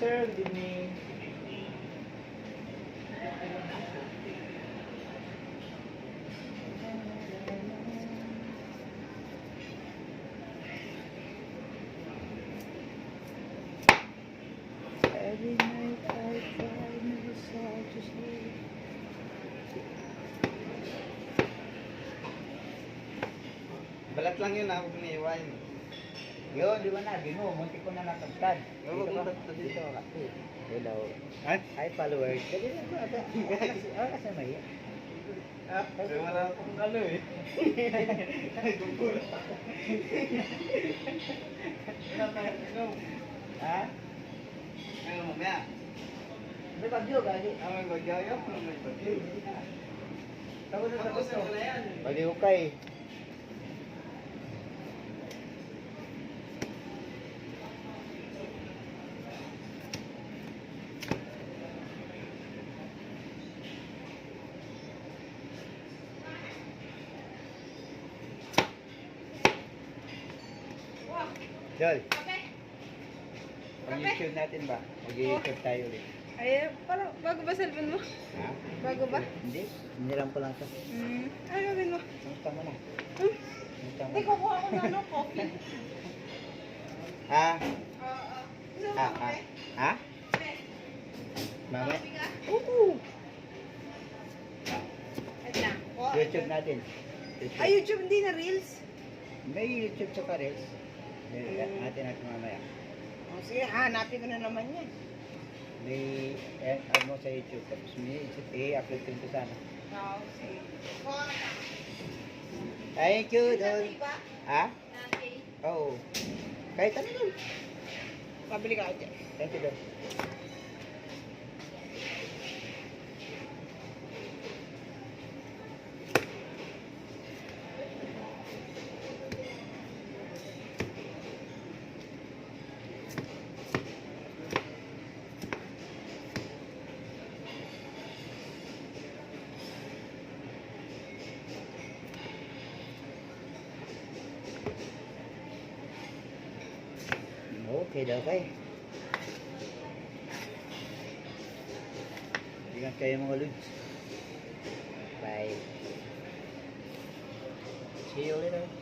sir. Good evening. Every night I try, never saw to sleep. Balat lang yun, ako piniiwan. Yun, di ba na? Gino, munti ko na natagtad. Oo, Dito ka. punta Dito ka. Hello. Ay? Hi, followers. Dali na ito. Kasi may. Wala akong ano eh. Ay, gugulo. Ha? Ano mamaya? May bagyo, gali. May bagyo. May bagyo. Tapos na tapos Tapos na yan. Baliw ka eh. Jol, pag-YouTube natin ba? Mag-YouTube tayo ulit. Ay, parang bago ba cellphone mo? Ha? Bago ba? Hindi, hiniram ko lang ito. Ano gawin mo? Sumusta mo na? Hmm? Sumusta mo Hindi, na? kukuha ko na ano, coffee. Ha? Gusto mo Ha? Ha? kape? Ha? Kape? Mama? Coffee ka? Oo! Wait lang. YouTube natin. YouTube. Ay, YouTube, hindi na Reels. May YouTube sa Paris. Natin mamaya. Oh, sige, hanapin ko na naman yan. May ano sa YouTube. Tapos may i-upload ko ito sana. Oo, sige. Kuha ka na. Thank you, Dol. Nati ba? Ha? Nati. Oo. Kahit ano Dol. Pabili ka dyan. Thank you, Dol. Okay daw kayo. Ingat kayo mga lods. Bye. See you later.